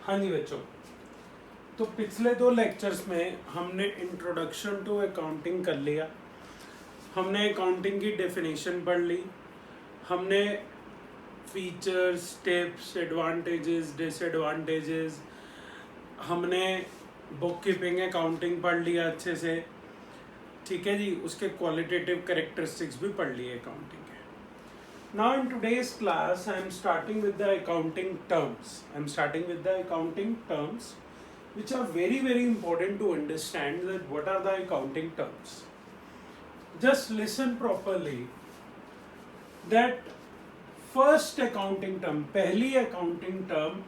हाँ जी बच्चों, तो पिछले 2 लेक्चर्स में हमने इंट्रोडक्शन टू अकाउंटिंग कर लिया। हमने अकाउंटिंग की डेफिनेशन पढ़ ली। हमने फीचर्स, टिप्स, एडवांटेजेस, डिसएडवांटेजेस, हमने बुक कीपिंग अकाउंटिंग पढ़ लिया अच्छे से। ठीक है जी, उसके क्वालिटेटिव कैरेक्टरिस्टिक्स भी पढ़ लिए अकाउंटिंग के। Now in today's class I am starting with the accounting terms. Which are very important to understand that what are the accounting terms. Just listen properly that first accounting term, पहली accounting term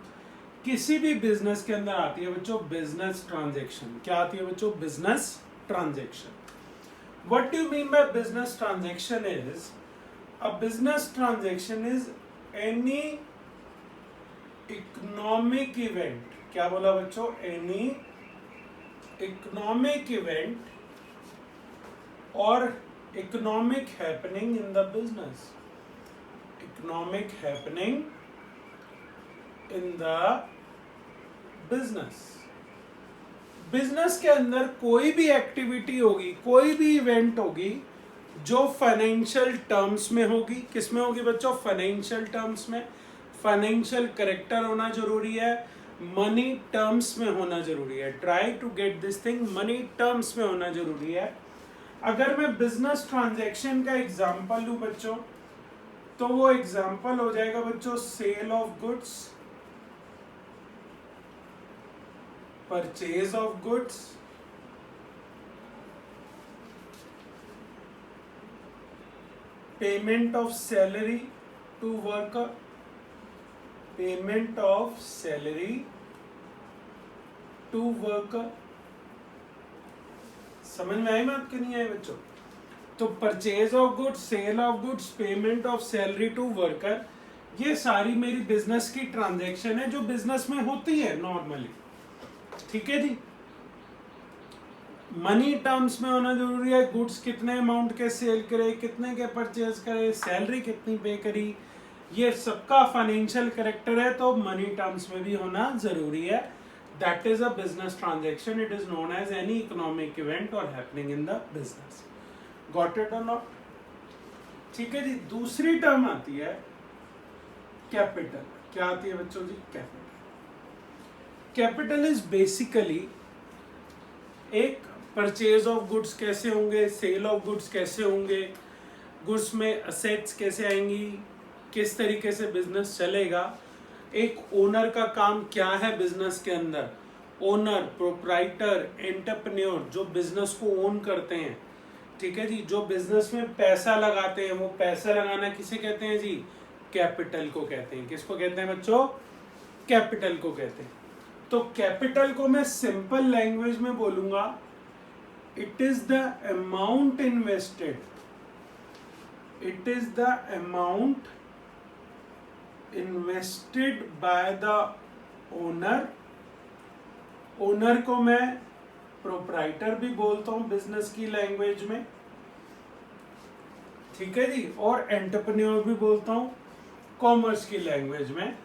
किसी भी business के अंदर आती है बच्चों, business transaction. क्या आती है बच्चों? Business transaction. What do you mean by business transaction is a business transaction is any economic event. क्या बोला बच्चों? Any economic event or economic happening in the business. Economic happening in the business. Business के अंदर कोई भी activity होगी, कोई भी इवेंट होगी जो फाइनेंशियल टर्म्स में होगी। किस में होगी बच्चों? फाइनेंशियल टर्म्स में। फाइनेंशियल करेक्टर होना जरूरी है, मनी टर्म्स में होना जरूरी है। Try to get this thing, money terms में होना जरूरी है। अगर मैं बिजनेस ट्रांजैक्शन का एग्जांपल लूं बच्चों, तो वो एग्जांपल हो जाएगा बच्चों sale of goods, purchase of goods, payment of salary to worker, payment of salary to worker. समझ में आई बात कि नहीं आई बच्चों? तो purchase of goods, sale of goods, payment of salary to worker, ये सारी मेरी बिजनेस की ट्रांजैक्शन है जो बिजनेस में होती है नॉर्मली। ठीक है जी। मनी टर्म्स में होना जरूरी है। गुड्स कितने अमाउंट के सेल करे, कितने के परचेज करे, सैलरी कितनी पे करी, ये सबका फाइनेंशियल कैरेक्टर है, तो मनी टर्म्स में भी होना जरूरी है। That is a business transaction. It is known as any economic event और happening in the business. Got it और नॉट? ठीक है जी। दूसरी टर्म आती है कैपिटल। क्या आती है बच्चों जी? कैपिटल। कैपिटल इज बेसिकली एक परचेज ऑफ गुड्स कैसे होंगे, सेल ऑफ गुड्स कैसे होंगे, गुड्स में असेट्स कैसे आएंगी, किस तरीके से बिजनेस चलेगा, एक ओनर का काम क्या है बिजनेस के अंदर। ओनर, प्रोप्राइटर, एंटरप्रेन्योर जो बिजनेस को ओन करते हैं। ठीक है जी। जो बिजनेस में पैसा लगाते हैं, वो पैसा लगाना किसे कहते हैं जी? कैपिटल को कहते हैं। किसको कहते हैं बच्चों? कैपिटल को कहते हैं। तो कैपिटल को मैं सिंपल लैंग्वेज में बोलूंगा, it is the amount invested, it is the amount invested by the owner. Owner को मैं प्रोप्राइटर भी बोलता हूं बिजनेस की लैंग्वेज में। ठीक है जी। और एंटरप्रेन्योर भी बोलता हूं कॉमर्स की लैंग्वेज में।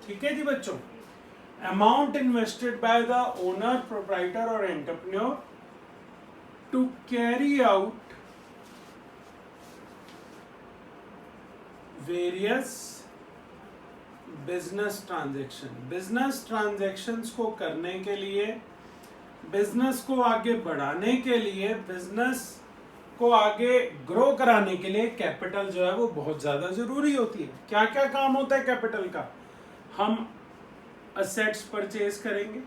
ठीक है जी बच्चों। Amount invested by the owner, proprietor और entrepreneur to carry out various business transaction. Business transactions को करने के लिए, बिजनेस को आगे बढ़ाने के लिए, बिजनेस को आगे ग्रो कराने के लिए कैपिटल जो है वो बहुत ज्यादा जरूरी होती है। क्या क्या काम होता है कैपिटल का? हम असेट्स परचेज करेंगे,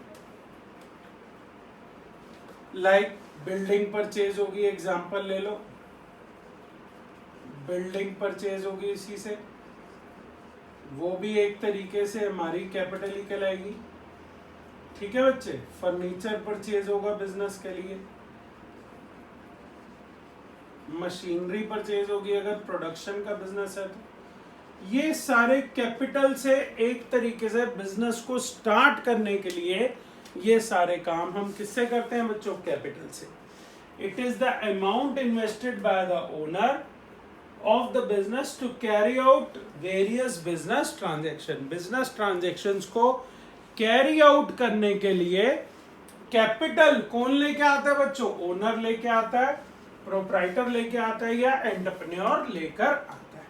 लाइक बिल्डिंग परचेज होगी, एग्जांपल ले लो, बिल्डिंग परचेज होगी, इसी से वो भी एक तरीके से हमारी कैपिटल ही कहलाएगी। ठीक है बच्चे। फर्नीचर परचेज होगा बिजनेस के लिए, मशीनरी परचेज होगी अगर प्रोडक्शन का बिजनेस है तो। ये सारे कैपिटल से एक तरीके से बिजनेस को स्टार्ट करने के लिए ये सारे काम हम किससे करते हैं बच्चों? कैपिटल से। It is the amount invested by the owner of the business to carry out various business transaction. Business transactions को कैरी आउट करने के लिए कैपिटल कौन लेके आता है बच्चों? ओनर लेके आता है, प्रोप्राइटर लेके आता है, या एंटरप्रेन्योर लेकर आता है।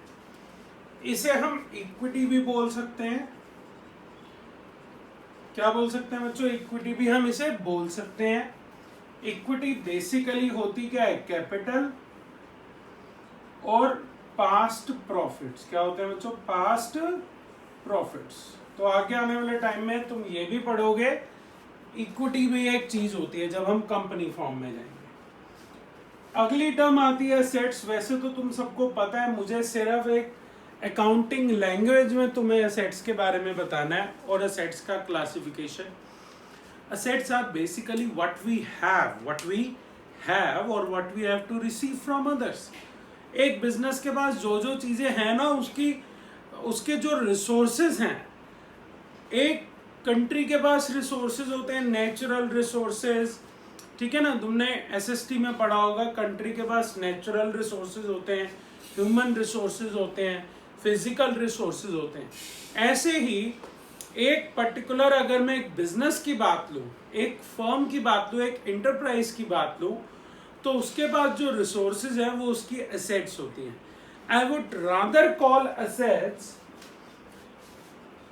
इसे हम इक्विटी भी बोल सकते हैं। क्या बोल सकते हैं बच्चों? इक्विटी भी हम इसे बोल सकते हैं। इक्विटी बेसिकली होती क्या है? कैपिटल और पास्ट प्रॉफिट्स। क्या होते हैं बच्चों? Past profits. तो आगे आने वाले टाइम में तुम ये भी पढ़ोगे, इक्विटी भी एक चीज होती है जब हम कंपनी फॉर्म में जाएंगे। अगली टर्म आती है एसेट्स। वैसे तो तुम सबको पता है, मुझे सिर्फ एक अकाउंटिंग लैंग्वेज में तुम्हें एसेट्स के बारे में बताना है और एसेट्स का classification. Assets are basically what we have or what we have to receive from others. एक बिजनेस के पास जो जो चीजें हैं ना, उसके जो रिसोर्सेज हैं, एक कंट्री के पास रिसोर्सेज होते हैं, नेचुरल रिसोर्सेज, ठीक है ना। तुमने एसएसटी में पढ़ा होगा, कंट्री के पास नेचुरल रिसोर्सेज होते हैं, ह्यूमन रिसोर्सेज होते हैं, फिजिकल रिसोर्सेज होते हैं। ऐसे ही एक पर्टिकुलर, अगर मैं एक बिजनेस की बात लूं, एक फर्म की बात लूं, एक इंटरप्राइज की बात लूं, तो उसके पास जो रिसोर्सेज है वो उसकी एसेट्स होती हैं। I would rather call assets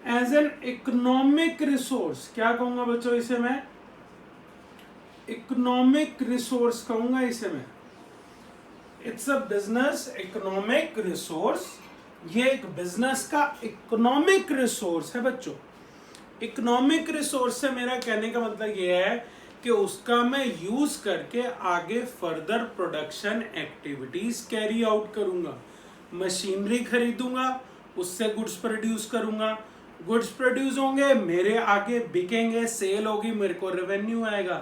as an economic resource. क्या कहूंगा बच्चों इसे मैं? इकोनॉमिक रिसोर्स कहूंगा इसे मैं। It's a business economic resource. ये एक बिजनेस का इकोनॉमिक रिसोर्स है बच्चों। इकोनॉमिक रिसोर्स से मेरा कहने का मतलब ये है कि उसका मैं यूज करके आगे further production activities carry out करूंगा। मशीनरी खरीदूंगा, उससे गुड्स प्रोड्यूस करूंगा, गुड्स प्रोड्यूस होंगे, मेरे आगे बिकेंगे, सेल होगी, मेरे को रेवेन्यू आएगा।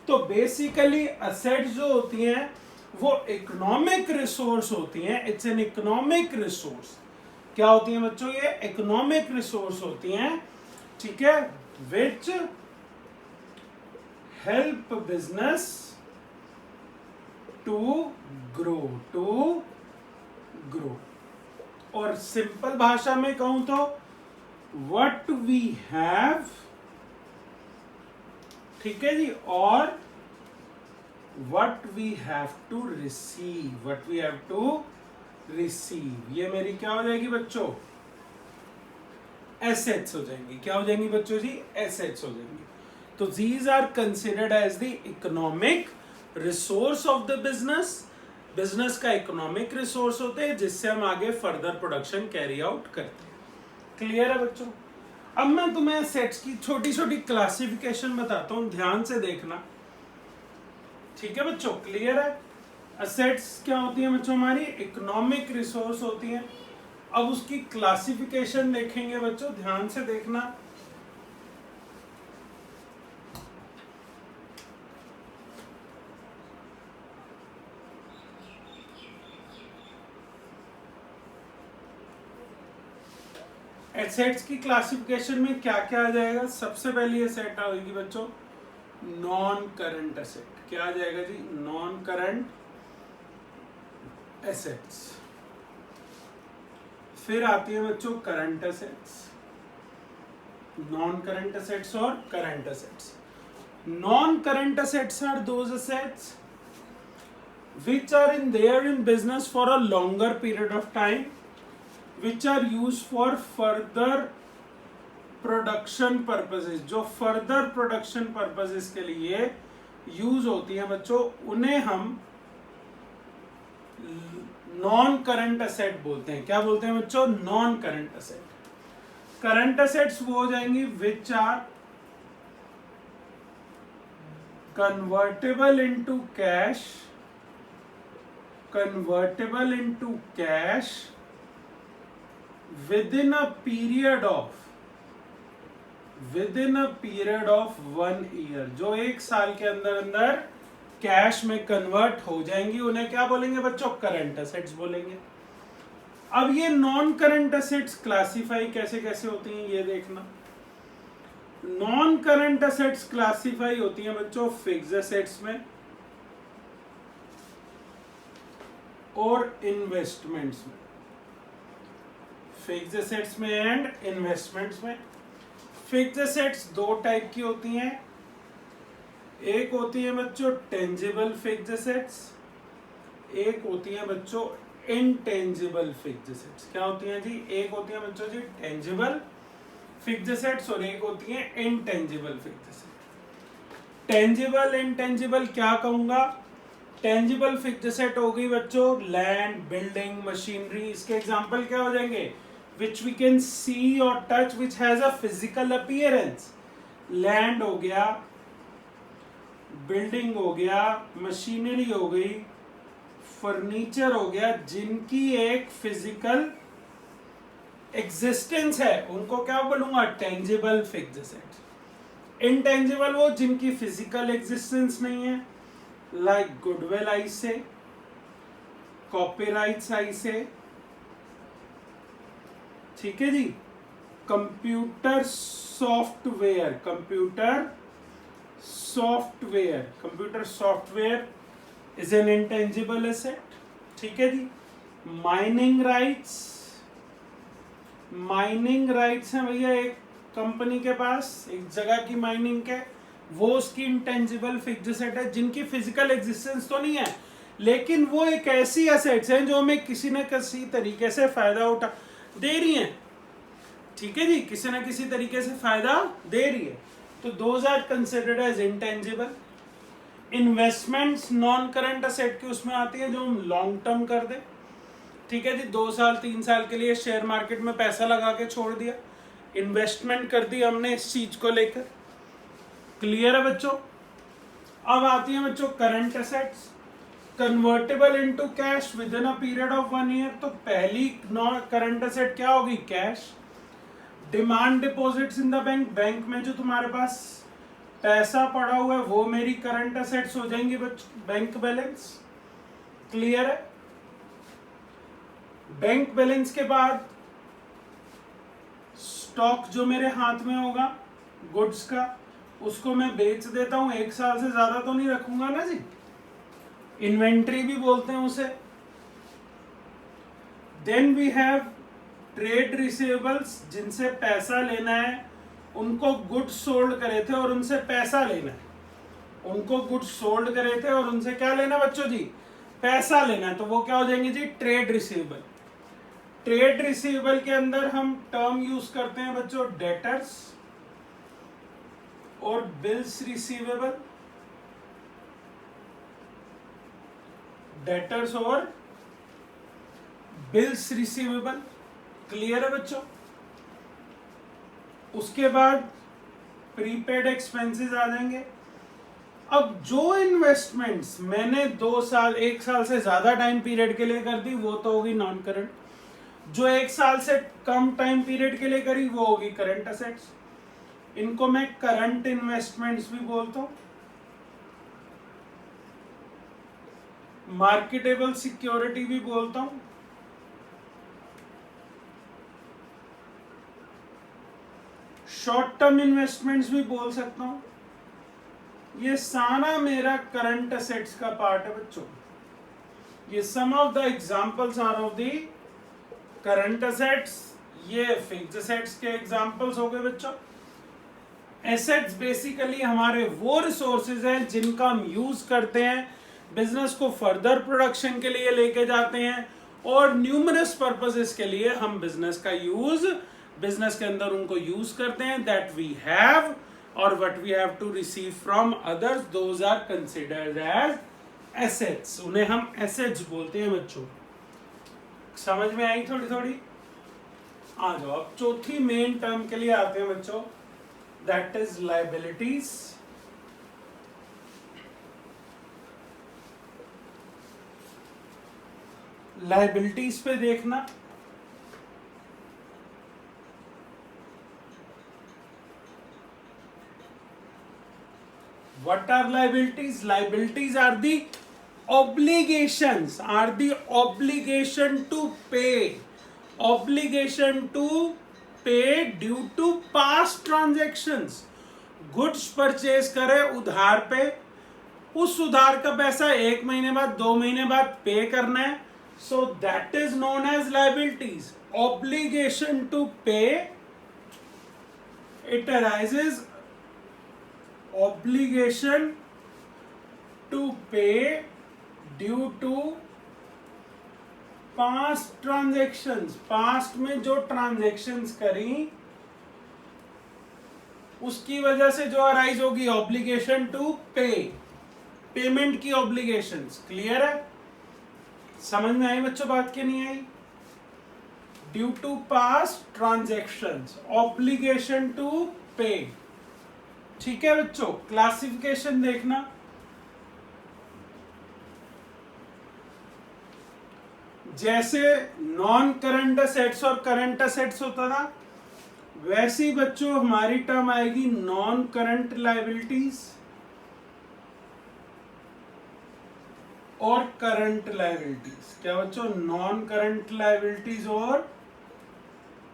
तो बेसिकली एसेट्स जो होती हैं वो इकोनॉमिक रिसोर्स होती हैं। It's an economic resource. क्या होती हैं बच्चों? ये इकोनॉमिक रिसोर्स होती हैं, ठीक है, which help business to grow. और सिंपल भाषा में कहूं तो व्हाट वी हैव, ठीक है जी, और what we have to receive, ये मेरी क्या हो जाएगी बच्चों? एसेट्स हो जाएंगी। क्या हो जाएंगी बच्चों जी? एसेट्स हो जाएंगी। तो these are considered as the economic resource of the business. Business का इकोनॉमिक रिसोर्स होते हैं जिससे हम आगे फर्दर प्रोडक्शन कैरी आउट करते हैं। क्लियर है बच्चों? अब मैं तुम्हें एसेट्स की छोटी छोटी क्लासिफिकेशन बताता हूं, ध्यान से देखना, ठीक है बच्चों? क्लियर है? एसेट्स क्या होती है बच्चों? हमारी इकोनॉमिक रिसोर्स होती है। अब उसकी क्लासिफिकेशन देखेंगे बच्चों, ध्यान से देखना। एसेट्स की क्लासिफिकेशन में क्या क्या आ जाएगा? सबसे पहली एसेट आएगी बच्चों नॉन करंट एसेट। क्या आ जाएगा जी? Non current assets. फिर आती है बच्चों current assets, non current assets और current assets. Non current assets are those assets which are in there in business for a longer period of time, which are used for further production purposes। जो further production purposes के लिए use होती हैं बच्चों, उन्हें हम non current asset बोलते हैं। क्या बोलते हैं बच्चों? Non current asset. Current assets वो हो जाएंगी which are convertible into cash within a period of 1 year। जो एक साल के अंदर अंदर कैश में कन्वर्ट हो जाएंगी, उन्हें क्या बोलेंगे बच्चों? करंट एसेट्स बोलेंगे। अब ये नॉन करंट एसेट्स क्लासिफाई कैसे कैसे होती हैं ये देखना। नॉन करंट एसेट्स क्लासिफाई होती हैं बच्चों फिक्स्ड एसेट्स में, और इन्वेस्टमेंट्स में, फिक्स्ड एसेट्स में एंड इन्वेस्टमेंट्स में। फिक्स्ड एसेट्स दो टाइप की होती हैं, एक होती है बच्चों टेंजिबल फिक्स्ड एसेट्स, एक होती है बच्चों इनटेंजिबल फिक्स्ड एसेट्स। क्या होती है जी? एक होती है बच्चों जी टेंजिबल फिक्स्ड एसेट्स और एक होती है intangible fixed assets. Tangible intangible क्या कहूंगा? टेंजिबल फिक्स्ड एसेट हो गई बच्चों लैंड, बिल्डिंग, मशीनरी। इसके एग्जांपल क्या हो जाएंगे? विच वी कैन सी और touch, which has a physical appearance. Land हो गया, बिल्डिंग हो गया, मशीनरी हो गई, फर्नीचर हो गया, जिनकी एक फिजिकल एग्जिस्टेंस है, उनको क्या बोलूंगा? Tangible fixed assets. इनटेंजिबल वो जिनकी फिजिकल एग्जिस्टेंस नहीं है, लाइक गुडविल आई से, कॉपीराइट्स आई से, ठीक है जी। Computer software, computer software is an intangible asset, ठीक है जी। माइनिंग राइट्स हैं भैया एक कंपनी के पास, एक जगह की माइनिंग के, वो उसकी इंटेंजिबल फिक्स्ड एसेट है, जिनकी फिजिकल एग्जिस्टेंस तो नहीं है, लेकिन वो एक ऐसी एसेट्स हैं जो हमें किसी न किसी तरीके से फायदा उठा दे रही हैं, ठीक है जी, किसी न किसी तरीके से फायदा दे रही है, तो those are considered as intangible. Investments non current asset की उसमें आती है जो हम लॉन्ग टर्म कर दे, ठीक है जी, 2 साल 3 साल के लिए शेयर मार्केट में पैसा लगा के छोड़ दिया, इन्वेस्टमेंट कर दी हमने इस चीज को लेकर। क्लियर है बच्चों? अब आती है बच्चों current assets, convertible into cash with in a period of 1 year. तो पहली करंट एसेट क्या होगी? Cash. Demand deposits in the bank, bank में जो तुम्हारे पास पैसा पड़ा हुआ है वो मेरी करंट एसेट्स हो जाएंगी बच्चों, बैंक बैलेंस। क्लियर है? बैंक बैलेंस के बाद स्टॉक जो मेरे हाथ में होगा गुड्स का, उसको मैं बेच देता हूं, 1 साल से ज्यादा तो नहीं रखूंगा ना जी, इन्वेंट्री भी बोलते हैं उसे। Then we have trade receivables, जिनसे पैसा लेना है, उनको गुड्स सोल्ड करे थे और उनसे पैसा लेना है, उनको गुड्स सोल्ड करे थे और उनसे क्या लेना बच्चों जी? पैसा लेना है, तो वो क्या हो जाएंगे जी? Trade receivable. ट्रेड रिसीवेबल के अंदर हम टर्म यूज करते हैं बच्चों डेटर्स और बिल्स रिसीवेबल, डेटर्स और बिल्स रिसीवेबल। क्लियर है बच्चों? उसके बाद प्रीपेड एक्सपेंसेस आ जाएंगे। अब जो इन्वेस्टमेंट्स मैंने 2 साल 1 साल से ज्यादा टाइम पीरियड के लिए कर दी वो तो होगी नॉन करंट, जो 1 साल से कम टाइम पीरियड के लिए करी वो होगी करंट एसेट्स। इनको मैं करंट इन्वेस्टमेंट्स भी बोलता हूं। मार्केटेबल सिक्योरिटी भी बोलता हूं, शॉर्ट टर्म इन्वेस्टमेंट्स भी बोल सकता हूं। ये सारा मेरा करंट एसेट्स का पार्ट है बच्चों। ये some of the examples are of the current assets, ये फिक्स्ड एसेट्स के एग्जांपल्स हो गए बच्चों। एसेट्स बेसिकली हमारे वो रिसोर्सेज हैं जिनका हम यूज करते हैं, बिजनेस को फर्दर प्रोडक्शन के लिए लेके जाते हैं और न्यूमरस पर्पसेस के लिए हम बिजनेस का यूज, बिजनेस के अंदर उनको यूज करते हैं। दैट वी हैव और what we have to receive from others, those are considered as assets. उन्हें हम एसेट्स बोलते हैं बच्चों। समझ में आई थोड़ी थोड़ी? आ जाओ अब चौथी मेन टर्म के लिए आते हैं बच्चों, दैट इज लायबिलिटीज। लायबिलिटीज पे देखना, what are liabilities? Liabilities are the obligations, are the obligation to pay, obligation to pay due to past transactions। Goods purchase करे उधार पे, उस उधार का पैसा 1 महीने बाद 2 महीने बाद पे करना है, So that is known as liabilities. Obligation to pay, it arises obligation to pay due to past transactions. Past में जो ट्रांजेक्शन्स करी उसकी वजह से जो अराइज होगी ऑब्लिगेशन टू पे, पेमेंट की ऑब्लिगेशंस। क्लियर है? समझ में आई बच्चों बात की नहीं आई? Due to past transactions, obligation to pay. ठीक है बच्चों, क्लासिफिकेशन देखना। जैसे नॉन करंट असेट्स और करंट असेट्स होता था, वैसे ही बच्चों हमारी टर्म आएगी नॉन करंट लायबिलिटीज और करंट लायबिलिटीज। क्या बच्चों? नॉन करंट लायबिलिटीज और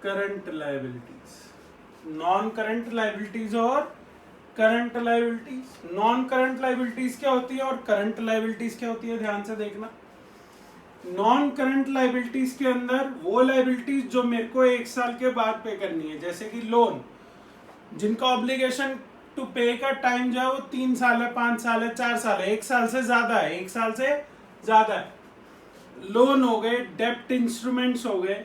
current liabilities. Non current liabilities और current liabilities. Non current liabilities क्या होती है और करंट लायबिलिटीज क्या होती है, ध्यान से देखना। नॉन करंट लायबिलिटीज के अंदर वो लायबिलिटीज जो मेरे को 1 साल के बाद पे करनी है, जैसे कि लोन, जिनका ऑब्लिगेशन टू पे का टाइम जो है वो 3 साल है, 5 साल है, 4 साल है, 1 साल से ज्यादा है, 1 साल से ज्यादा है। लोन हो गए, डेप्ट इंस्ट्रूमेंट्स हो गए,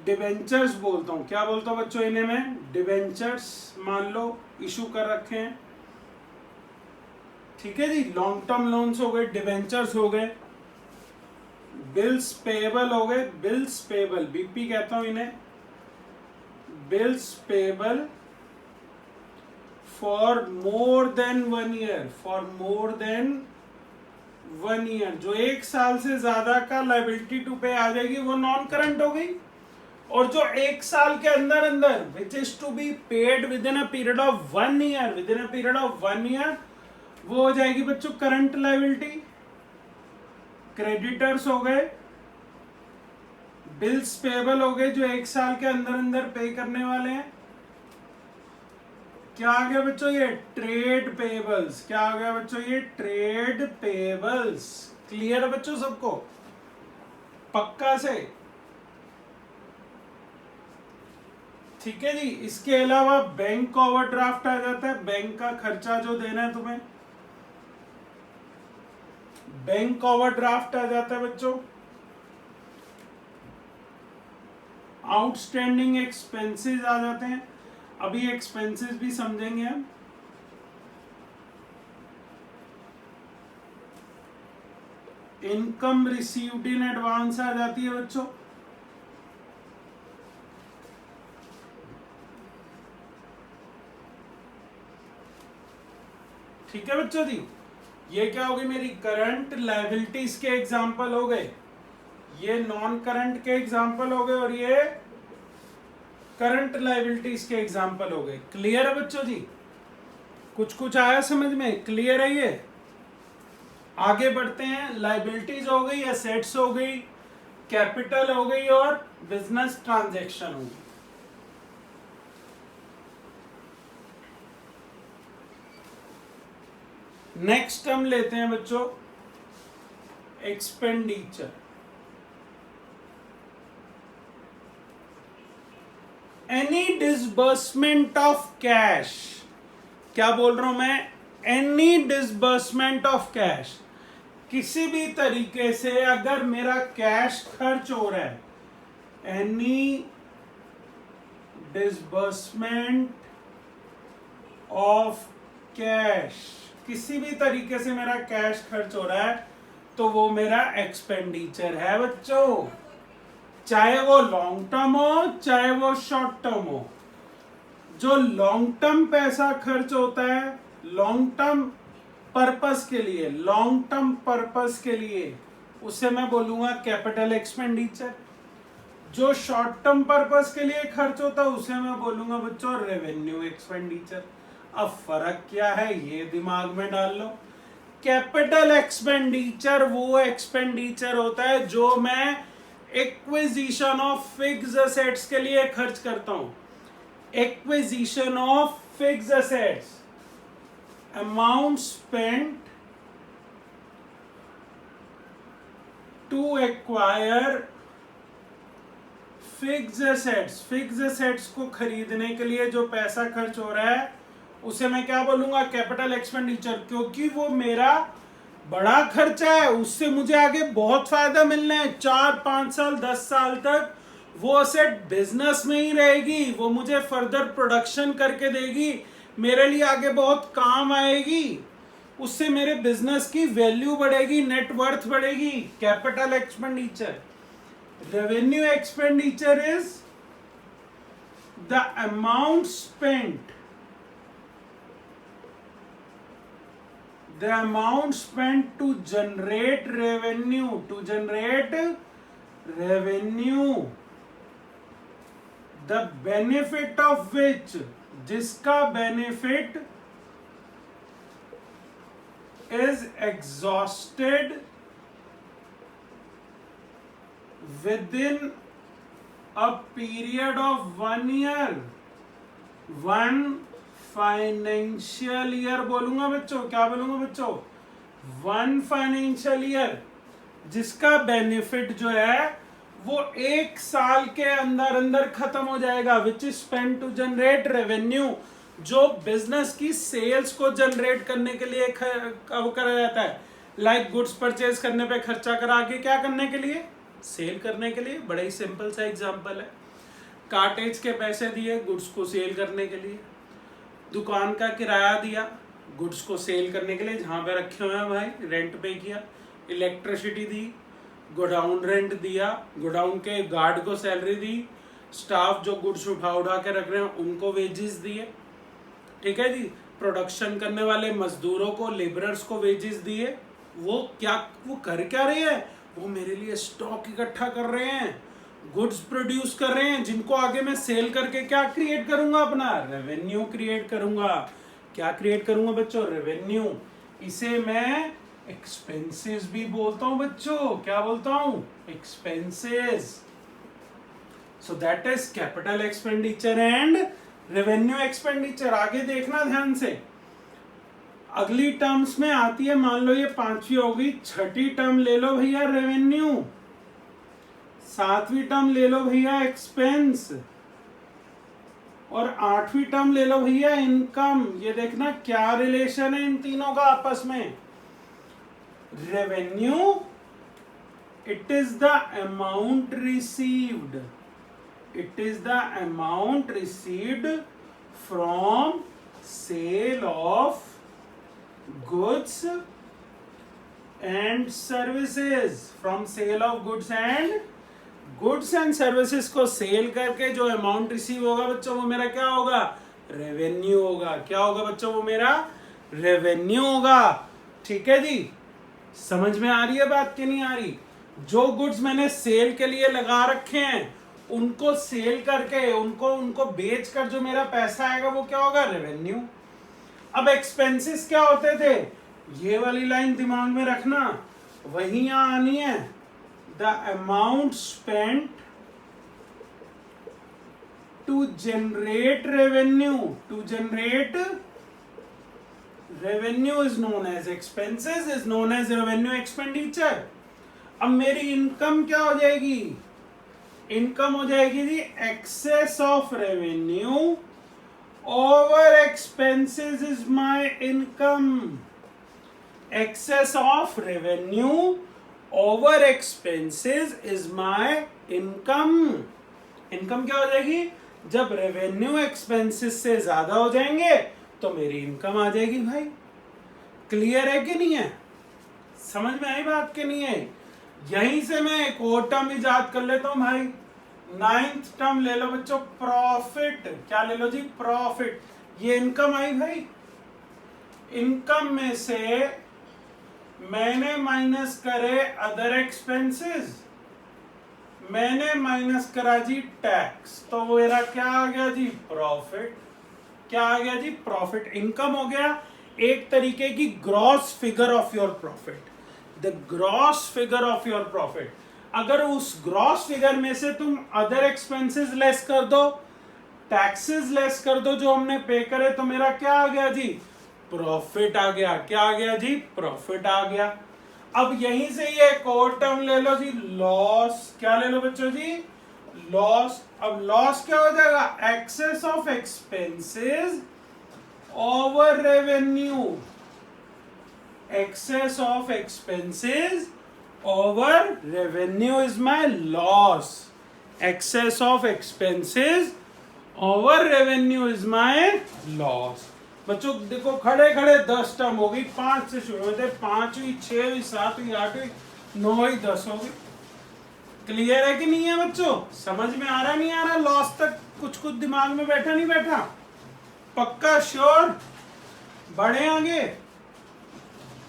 डिवेंचर्स बोलता हूँ। क्या बोलता हूँ बच्चों इन्हें मैं? डिवेंचर्स मान लो इशू कर रखे हैं। ठीक है जी। लॉन्ग टर्म लोन्स हो गए, डिवेंचर्स हो गए, बिल्स पेएबल हो गए, बिल्स पेएबल, बीपी कहता हूं इन्हें, bills payable for more than 1 year, for more than 1 year. जो 1 साल से ज्यादा का लायबिलिटी टू पे आ जाएगी वो नॉन करंट हो गई, और जो 1 साल के अंदर अंदर which is to be paid within a period of 1 year, within a period of 1 year, वो हो जाएगी बच्चों करंट लायबिलिटी। क्रेडिटर्स हो गए, बिल्स पेएबल हो गए जो 1 साल के अंदर अंदर पे करने वाले हैं। क्या आ गया बच्चों? ये ट्रेड पेएबल्स। क्या आ गया बच्चों? ये ट्रेड पेएबल्स। क्लियर है बच्चों सबको? पक्का से? ठीक है जी। इसके अलावा बैंक का ओवरड्राफ्ट आ जाता है, बैंक का खर्चा जो देना है तुम्हें, बैंक का ओवरड्राफ्ट आ जाता है बच्चों। आउटस्टैंडिंग एक्सपेंसेस आ जाते हैं। अभी एक्सपेंसेस भी समझेंगे हम। इनकम रिसीव्ड इन एडवांस आ जाती है बच्चों। ठीक है बच्चों जी। ये क्या होगी? मेरी करंट लायबिलिटीज के एग्जाम्पल हो गए, ये नॉन करंट के एग्जाम्पल हो गए, और ये करंट लायबिलिटीज के एग्जाम्पल हो गए। क्लियर है बच्चों जी? कुछ कुछ आया समझ में? क्लियर है ये? आगे बढ़ते हैं। लायबिलिटीज हो गई, एसेट्स हो गई, कैपिटल हो गई, और बिजनेस ट्रांजैक्शन हो गई। नेक्स्ट हम लेते हैं बच्चों expenditure. Any disbursement of cash. क्या बोल रहा हूं मैं? एनी डिसबर्समेंट ऑफ कैश, किसी भी तरीके से अगर मेरा कैश खर्च हो रहा है, एनी डिसबर्समेंट ऑफ कैश, किसी भी तरीके से मेरा कैश खर्च हो रहा है तो वो मेरा एक्सपेंडिचर है बच्चों। चाहे वो लॉन्ग टर्म हो, चाहे वो शॉर्ट टर्म हो। जो लॉन्ग टर्म पैसा खर्च होता है, लॉन्ग टर्म पर्पस के लिए, लॉन्ग टर्म पर्पस के लिए, उसे मैं बोलूंगा कैपिटल एक्सपेंडिचर। जो शॉर्ट टर्म पर्पस के लिए खर्च होता है उसे मैं बोलूंगा बच्चों रेवेन्यू एक्सपेंडिचर। अब फर्क क्या है ये दिमाग में डाल लो। कैपिटल एक्सपेंडिचर वो एक्सपेंडिचर होता है जो मैं एक्विजिशन ऑफ फिक्स्ड असेट्स के लिए खर्च करता हूं। Acquisition of fixed assets, amount spent to acquire fixed assets, fixed assets को खरीदने के लिए जो पैसा खर्च हो रहा है उसे मैं क्या बोलूंगा, कैपिटल एक्सपेंडिचर, क्योंकि वो मेरा बड़ा खर्चा है, उससे मुझे आगे बहुत फायदा मिलना है, 4-5 साल 10 साल तक वो असेट बिजनेस में ही रहेगी, वो मुझे फर्दर प्रोडक्शन करके देगी, मेरे लिए आगे बहुत काम आएगी, उससे मेरे बिजनेस की वैल्यू बढ़ेगी, नेट वर्थ बढ़ेगी। Capital expenditure. Revenue expenditure is the amount spent, the amount spent to generate revenue, the benefit of which, जिसका benefit is exhausted within a period of 1 year, 1 financial year बोलूंगा बच्चों, क्या बोलूंगा बच्चों, 1 financial year, जिसका benefit जो है वो 1 साल के अंदर अंदर खत्म हो जाएगा, which is spent to generate revenue, जो बिजनेस की सेल्स को जनरेट करने के लिए करा जाता है। लाइक गुड्स परचेज करने पे खर्चा करा के क्या करने के लिए, सेल करने के लिए। बड़ा ही सिंपल सा एग्जांपल है, कार्टेज के पैसे दिए गुड्स को सेल करने के लिए, दुकान का किराया दिया गुड्स को सेल करने के लिए, जहाँ पे रखे हुए हैं भाई रेंट पे किया, इलेक्ट्रिसिटी दी, गोडाउन रेंट दिया, गोडाउन के गार्ड को सैलरी दी, स्टाफ जो गुड्स उठा के रख रहे हैं उनको वेजेस दिए, ठीक है जी, प्रोडक्शन करने वाले मजदूरों को, लेबरर्स को वेजेस दिए। वो कर क्या रहे हैं, वो मेरे लिए स्टॉक इकट्ठा कर रहे हैं, गुड्स प्रोड्यूस कर रहे हैं, जिनको आगे मैं सेल करके क्या क्रिएट करूंगा, अपना रेवेन्यू क्रिएट करूंगा। क्या क्रिएट करूंगा बच्चों, रेवेन्यू। इसे मैं एक्सपेंसेस भी बोलता हूं बच्चों, क्या बोलता हूं, expenses. So that is capital expenditure and revenue expenditure. आगे देखना ध्यान से, अगली टर्म्स में आती है, मान लो ये 5वीं होगी, 6ठी टर्म ले लो भैया रेवेन्यू, 7वीं टर्म ले लो भैया एक्सपेंस, और 8वीं टर्म ले लो भैया इनकम। ये देखना क्या रिलेशन है इन तीनों का आपस में। Revenue, it is the amount received, it is the amount received from sale of goods and services, from sale of goods and services को सेल करके जो अमाउंट रिसीव होगा बच्चों, वो मेरा क्या होगा, रेवेन्यू होगा। क्या होगा बच्चों, वो मेरा रेवेन्यू होगा। ठीक है जी, समझ में आ रही है बात कि नहीं आ रही। जो गुड्स मैंने सेल के लिए लगा रखे हैं उनको सेल करके, उनको बेच कर जो मेरा पैसा आएगा वो क्या होगा, रेवेन्यू। अब एक्सपेंसेस क्या होते थे, ये वाली लाइन दिमाग में रखना, वही यहां आनी है। The amount spent to generate revenue, is known as expenses, is known as revenue expenditure। अब मेरी इनकम क्या हो जाएगी, इनकम हो जाएगी जी excess of revenue over expenses is my income। excess of revenue over expenses is my income। Income क्या हो जाएगी, जब रेवेन्यू एक्सपेंसेस से ज्यादा हो जाएंगे तो मेरी इनकम आ जाएगी भाई। क्लियर है कि नहीं है, समझ में आई बात कि नहीं है। यहीं से मैं एक और टर्म इजाद कर लेता हूं भाई, 9th टर्म ले लो बच्चों, प्रॉफिट। क्या ले लो जी, प्रॉफिट। ये इनकम आई भाई, इनकम में से मैंने माइनस करे अदर एक्सपेंसेस, मैंने माइनस करा जी टैक्स, तो वो मेरा क्या आ गया जी, प्रॉफिट। क्या आ गया जी, प्रॉफिट। इनकम हो गया एक तरीके की gross figure of your profit, the gross figure of your profit. अगर उस ग्रॉस फिगर में से तुम अदर एक्सपेंसेस लेस कर दो, टैक्सेस लेस कर दो जो हमने पे करे, तो मेरा क्या आ गया जी, प्रॉफिट आ गया। क्या आ गया जी, प्रॉफिट आ गया। अब यहीं से ही एक और टर्म ले लो जी, लॉस। क्या ले लो बच्चों जी? लॉस। अब लॉस क्या हो जाएगा? Excess of expenses over revenue. excess of expenses over revenue is my loss. Excess of expenses over revenue is my loss. बच्चों देखो, खड़े खड़े 10 टर्म हो गई। 5 से शुरू होते, 5 हुई, 6 हुई, 7 हुई, 8 हुई, 9 हुई, 10 हो गई। क्लियर है कि नहीं है बच्चों? समझ में आ रहा नहीं आ रहा? लॉस तक कुछ कुछ दिमाग में बैठा नहीं बैठा? पक्का श्योर? बढ़े आगे।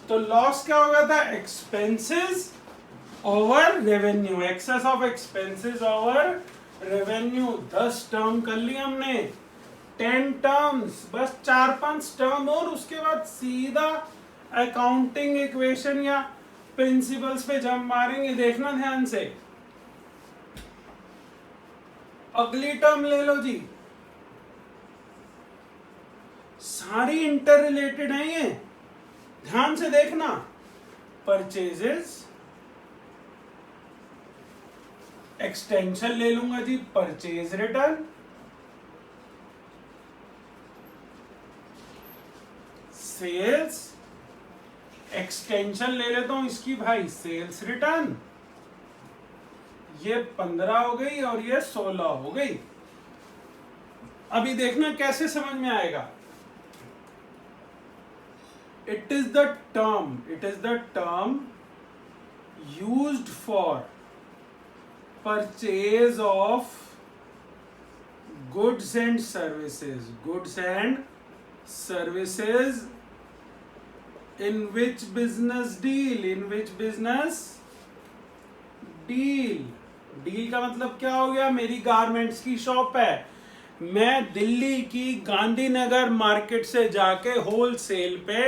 तो लॉस क्या हो गया था? Expenses over revenue, excess of expenses over revenue. 10 term कर ली हमने, 10 टर्म्स, बस 4-5 टर्म और उसके बाद सीधा अकाउंटिंग इक्वेशन या प्रिंसिपल्स पे जंप मारेंगे। देखना ध्यान से। अगली टर्म ले लो जी, सारी इंटर रिलेटेड है ये, ध्यान से देखना। परचेजेस, एक्सटेंशन ले लूंगा जी, परचेज रिटर्न, सेल्स, एक्सटेंशन ले लेता हूं इसकी भाई, सेल्स रिटर्न। ये 15 हो गई और ये 16 हो गई। अभी देखना कैसे समझ में आएगा। It is the term used for purchase of goods and services. Goods and services in which business deal? In which business deal? Deal का मतलब क्या हो गया? मेरी गारमेंट्स की शॉप है, मैं दिल्ली की गांधीनगर मार्केट से जाके होलसेल पे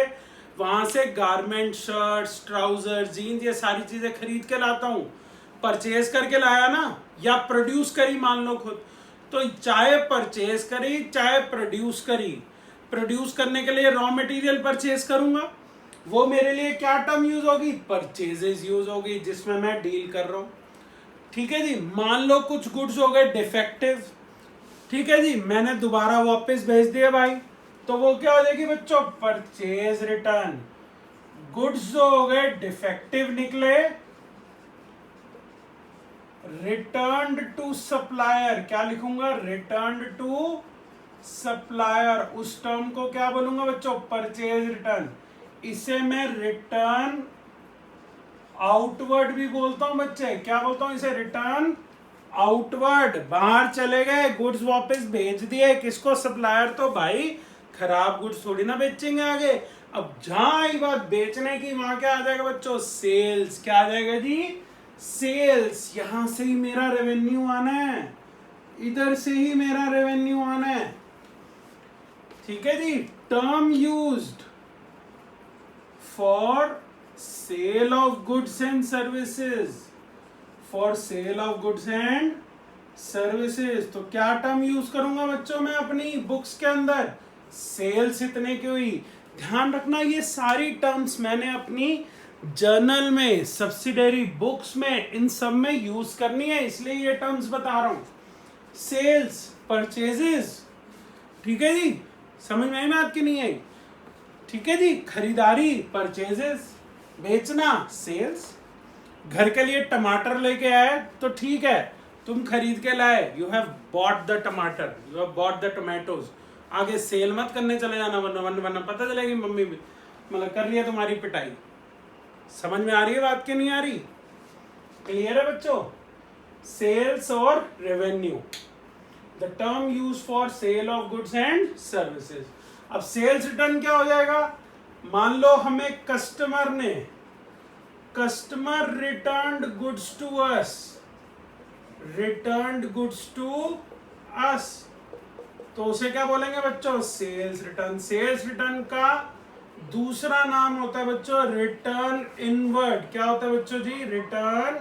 वहां से गारमेंट, शर्ट्स, ट्राउजर, जीन्स, ये सारी चीजें खरीद के लाता हूं। परचेज करके लाया ना, या प्रोड्यूस करी मान लो खुद, तो चाहे परचेज करी चाहे प्रोड्यूस करी, प्रोड्यूस करने के लिए रॉ मटेरियल परचेज करूंगा, वो मेरे लिए क्या टर्म यूज होगी? परचेजेस यूज होगी, जिसमें मैं डील कर रहा हूं। ठीक है जी। मान लो कुछ गुड्स हो गए डिफेक्टिव, ठीक है जी, मैंने दोबारा वापस भेज दिया भाई, तो वो क्या हो जाएगी बच्चों? Purchase return. गुड्स जो हो गए डिफेक्टिव निकले, रिटर्न्ड टू सप्लायर। क्या लिखूंगा? Returned to supplier. उस टर्म को क्या बोलूंगा बच्चों? Purchase return. इसे मैं रिटर्न आउटवर्ड भी बोलता हूं बच्चे। क्या बोलता हूं इसे? Return outward. बाहर चले गए, गुड्स वापस भेज दिए, किसको? सप्लायर। तो भाई खराब गुड्स थोड़ी ना बेचेंगे आगे। अब जहां आई बात बेचने की, वहां क्या आ जाएगा बच्चों? सेल्स। क्या आ जाएगा जी? सेल्स। यहां से ही मेरा रेवेन्यू आना है, इधर से ही मेरा रेवेन्यू आना है। ठीक है जी। Term used for sale of goods and services, for sale of goods and services. तो क्या टर्म यूज करूंगा बच्चों मैं अपनी बुक्स के अंदर? सेल्स इतने की हुई। ध्यान रखना, ये सारी टर्म्स मैंने अपनी जर्नल में, सब्सिडरी बुक्स में, इन सब में यूज करनी है, इसलिए ये टर्म्स बता रहा हूं। Sales, purchases. ठीक है जी। समझ में आई बात कि नहीं आई? ठीक है जी। खरीदारी, परचेजेस। बेचना, सेल्स। घर के लिए टमाटर लेके आए तो ठीक है, तुम खरीद के लाए, यू हैव बॉट द टमाटर, you have bought the tomatoes. आगे सेल मत करने चले जाना, वरना पता चलेगी मम्मी मतलब कर रही है तुम्हारी पिटाई। समझ में आ रही है बात कि नहीं आ रही? क्लियर है बच्चों? सेल्स और revenue, the term use for sale of goods and services. अब सेल्स रिटर्न क्या हो जाएगा? मान लो हमें customer returned goods to us, returned goods to us, तो उसे क्या बोलेंगे बच्चों? Sales return. सेल्स रिटर्न का दूसरा नाम होता है बच्चों रिटर्न इनवर्ड। क्या होता है बच्चों जी? Return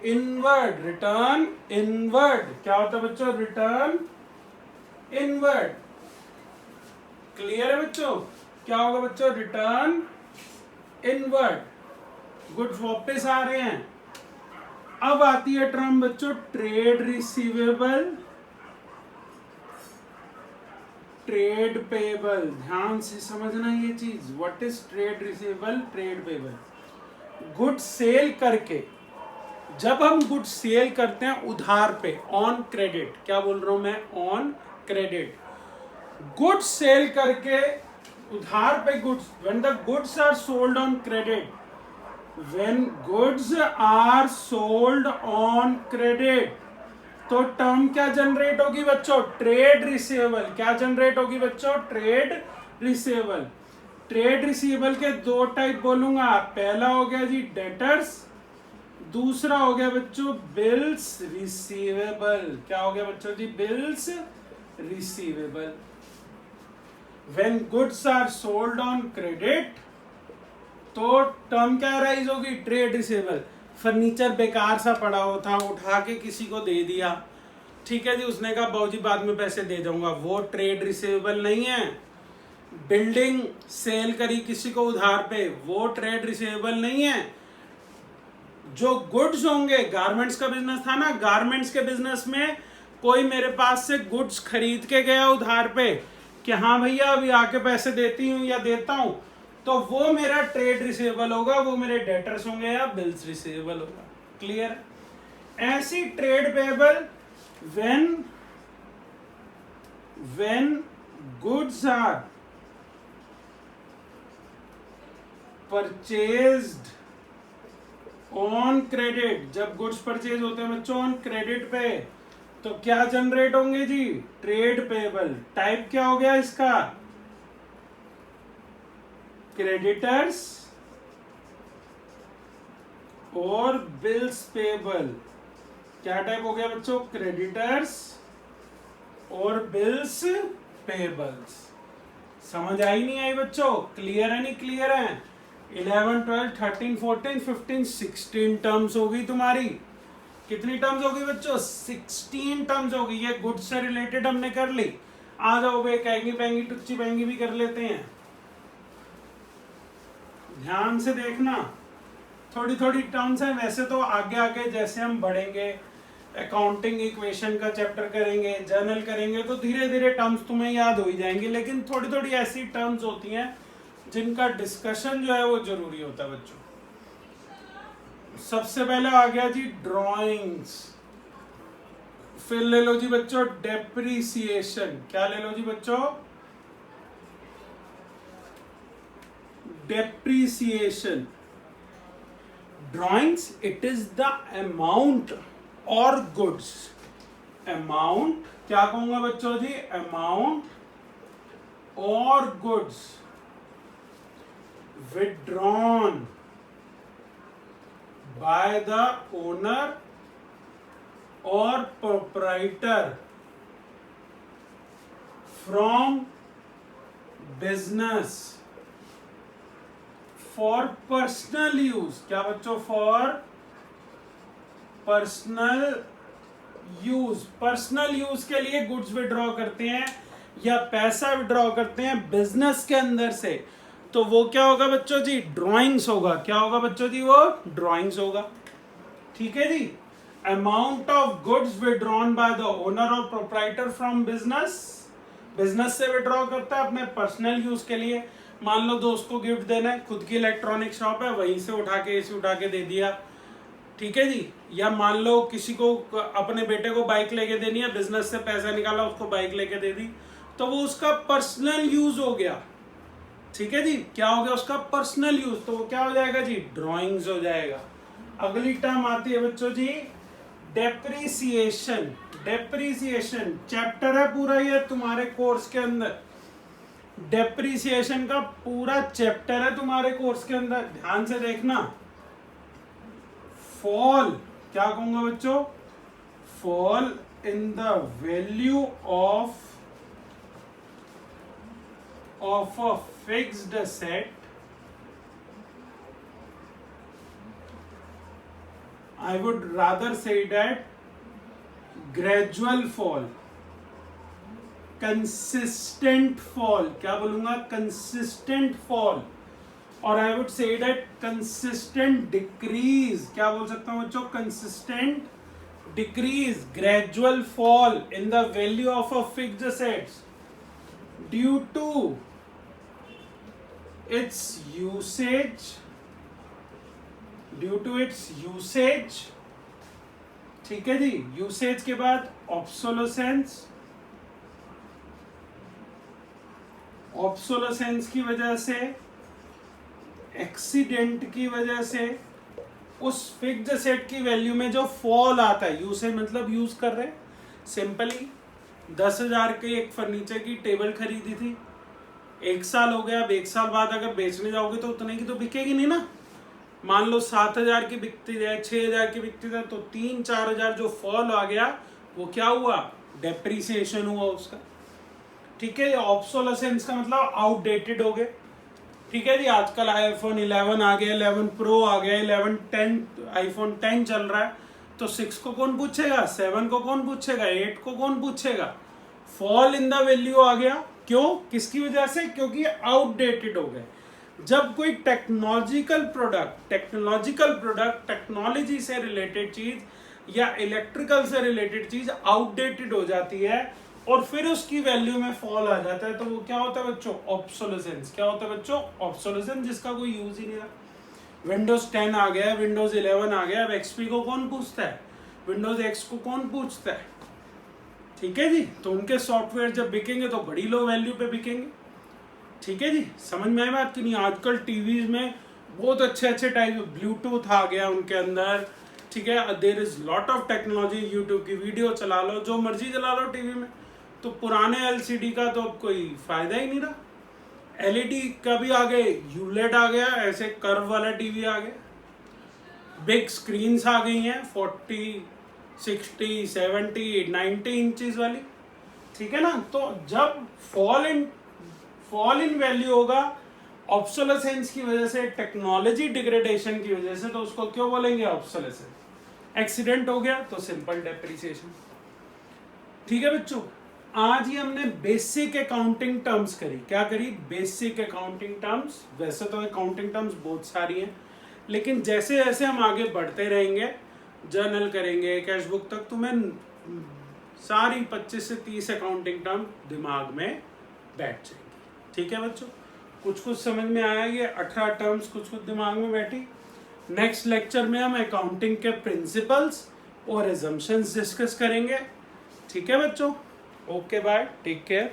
inward. रिटर्न इनवर्ड क्या होता है बच्चों? Return inward. क्लियर है बच्चों? क्या होगा बच्चों? Return inward. गुड्स वापस आ रहे हैं। अब आती है टर्म बच्चों ट्रेड रिसीवेबल, ट्रेड पेबल। ध्यान से समझना ये चीज, what is trade receivable, trade payable. Good sell करके, जब हम गुड सेल करते हैं उधार पे, ऑन क्रेडिट, क्या बोल रहा हूं मैं, ऑन क्रेडिट, गुड सेल करके उधार पे goods, when the goods are sold on credit, when goods are sold on credit, तो टर्म क्या जनरेट होगी बच्चों, ट्रेड रिसीवेबल। क्या जनरेट होगी बच्चों, ट्रेड रिसीवेबल। ट्रेड रिसीवेबल के दो टाइप बोलूंगा, पहला हो गया जी डेटर्स, दूसरा हो गया बच्चों बिल्स रिसीवेबल। क्या हो गया बच्चों जी, bills receivable. When goods are sold on credit, तो टर्म क्या राइज होगी, ट्रेड रिसीवेबल। फर्नीचर बेकार सा पड़ा हो था, उठा के किसी को दे दिया, ठीक है जी, उसने कहा बाबूजी बाद में पैसे दे जाऊंगा, वो ट्रेड रिसीवेबल नहीं है। बिल्डिंग सेल करी किसी को उधार पे, वो ट्रेड रिसीवेबल नहीं है। जो गुड्स होंगे, गारमेंट्स का बिजनेस था ना, गारमेंट्स के बिजनेस में कोई मेरे पास से गुड्स खरीद के गया उधार पे कि हाँ भैया अभी आके पैसे देती हूँ या देता हूं, तो वो मेरा ट्रेड रिसीवेबल होगा, वो मेरे डेटर्स होंगे या बिल्स रिसीवेबल होगा। क्लियर। ऐसी trade payable when goods are purchased on credit, जब गुड्स परचेज होते हैं बच्चों ऑन क्रेडिट पे, तो क्या जनरेट होंगे जी, ट्रेड पेबल। टाइप क्या हो गया इसका, क्रेडिटर्स और बिल्स पेबल। क्या टाइप हो गया बच्चों, क्रेडिटर्स और बिल्स पेबल्स। समझ आई नहीं आई बच्चों, क्लियर है नहीं क्लियर है। 11, 12, 13, 14, 15, 16 टर्म्स होगी तुम्हारी। कितनी टर्म्स होगी बच्चों, 16 टर्म्स होगी। ये गुड्स से रिलेटेड हमने कर ली। आ जाओ भाई, कहेंगी पेंगी टुच्ची पेंगी भी कर लेते हैं। ध्यान से देखना, थोड़ी थोड़ी टर्म्स हैं। वैसे तो आगे आगे जैसे हम बढ़ेंगे, अकाउंटिंग इक्वेशन का चैप्टर करेंगे, जर्नल करेंगे, तो धीरे धीरे टर्म्स तुम्हें याद हो ही जाएंगे। लेकिन थोड़ी थोड़ी ऐसी टर्म्स होती हैं जिनका डिस्कशन जो है वो जरूरी होता है बच्चों। सबसे पहले आ गया जी ड्राइंग्स, फिर ले लो जी बच्चों डेप्रिसिएशन। क्या ले लो जी बच्चों, depreciation. Drawings, it is the amount और गुड्स, अमाउंट क्या कहूंगा बच्चों जी, अमाउंट और goods withdrawn by the owner or proprietor from business for personal use। क्या बच्चों, for personal use। Personal use के लिए गुड्स विड्रॉ करते हैं या पैसा विड्रॉ करते हैं बिजनेस के अंदर से, तो वो क्या होगा बच्चों जी, ड्राइंग्स होगा। क्या होगा बच्चों जी, वो ड्राइंग्स होगा। ठीक है जी। Amount of goods withdrawn by the owner और प्रोप्राइटर फ्रॉम बिजनेस, बिजनेस से विड्रॉ करता है अपने पर्सनल यूज के लिए। मान लो दोस्त को गिफ्ट देना है, खुद की इलेक्ट्रॉनिक शॉप है, वहीं से उठा के एसी उठा के दे दिया, ठीक है जी। या मान लो किसी को अपने बेटे को बाइक लेके देनी है, बिजनेस से पैसा निकाला, उसको बाइक लेके दे दी, तो वो उसका पर्सनल यूज हो गया। ठीक है जी, क्या हो गया उसका पर्सनल यूज, तो वो क्या हो जाएगा जी, ड्राइंग्स हो जाएगा। अगली टर्म आती है बच्चों जी डेप्रिसिएशन। डेप्रिसिएशन चैप्टर है पूरा ये तुम्हारे कोर्स के अंदर, डेप्रिसिएशन का पूरा चैप्टर है तुम्हारे कोर्स के अंदर, ध्यान से देखना। फॉल, क्या कहूंगा बच्चों, fall in the value of a fixed asset, I would rather say that gradual fall, consistent fall, क्या बोलूंगा, consistent fall और I would say that consistent decrease, क्या बोल सकता हूं बच्चों, consistent decrease, gradual fall in the value of a fixed assets due to its usage, due to its usage, ठीक है जी, यूसेज के बाद ऑब्सोलोसेंस, ऑब्सोलोसेंस की वजह से, एक्सीडेंट की वजह से उस फिक्स्ड असेट की वैल्यू में जो फॉल आता है, यूसेज मतलब यूज कर रहे हैं सिंपली, 10,000 की एक फर्नीचर की टेबल खरीदी थी, 1 साल हो गया, अब 1 साल बाद अगर बेचने जाओगे तो उतने की तो बिकेगी नहीं ना, मान लो 7,000 की बिकती जाए, 6,000 की बिकती जाए, तो 3-4,000 जो फॉल आ गया वो क्या हुआ, डेप्रिसिएशन हुआ उसका, ठीक है। ऑब्सोलेसेंस का मतलब आउटडेटेड हो गए, ठीक है जी। आजकल आईफोन 11 आ गया, 11 प्रो आ गया, 11 10 आईफोन 10 चल रहा है, तो 6 को कौन पूछेगा, 7 को कौन पूछेगा, 8 को कौन पूछेगा, फॉल इन द वैल्यू आ गया, क्यों, किसकी वजह से, क्योंकि आउटडेटेड हो गए। जब कोई टेक्नोलॉजिकल प्रोडक्ट, टेक्नोलॉजी से रिलेटेड चीज या इलेक्ट्रिकल से रिलेटेड चीज आउटडेटेड हो जाती है और फिर उसकी वैल्यू में फॉल आ जाता है, तो वो क्या होता है बच्चों, ऑब्सोलेसेंस। क्या होता है बच्चों, ऑब्सोलेसेंस, जिसका कोई यूज ही नहीं रहा। विंडोज 10 आ गया, विंडोज 11 आ गया, अब एक्सपी को कौन पूछता है, विंडोज एक्स को कौन पूछता है, ठीक है जी। तो उनके सॉफ्टवेयर जब बिकेंगे तो बड़ी लो वैल्यू पे बिकेंगे, ठीक है जी। समझ में आई बात कि नहीं। आजकल टीवीज में बहुत अच्छे अच्छे टाइप, ब्लूटूथ आ गया उनके अंदर, ठीक है, there is lot of technology, YouTube की वीडियो चला लो, जो मर्जी चला लो टीवी में। तो पुराने एलसीडी का तो कोई फायदा ही नहीं रहा। एलईडी का भी आ गए, यूलेड आ गया, ऐसे कर्व वाला टीवी आ गया, बिग स्क्रीन्स आ गई हैं 40, 60, 70, 90 इंचेस वाली, ठीक है ना। तो जब फॉल इन वैल्यू होगा ऑब्सोलेसेंस की वजह से, टेक्नोलॉजी डिग्रेडेशन की वजह से, तो उसको क्यों बोलेंगे, ऑब्सोलेसेंस। एक्सीडेंट हो गया तो सिंपल डेप्रिसिएशन, ठीक है बच्चों। आज ही हमने बेसिक अकाउंटिंग टर्म्स करी, क्या करी, बेसिक अकाउंटिंग टर्म्स। वैसे तो अकाउंटिंग टर्म्स बहुत सारी हैं, लेकिन जैसे जैसे हम आगे बढ़ते रहेंगे, जर्नल करेंगे, कैश बुक तक, तुम्हें सारी 25 से 30 अकाउंटिंग टर्म दिमाग में बैठ जाएंगी, ठीक है बच्चों। कुछ समझ में आया, ये 18 टर्म्स कुछ दिमाग में बैठी। नेक्स्ट लेक्चर में हम अकाउंटिंग के प्रिंसिपल्स और एजम्पशंस डिस्कस करेंगे, ठीक है बच्चों। Okay bye, take care.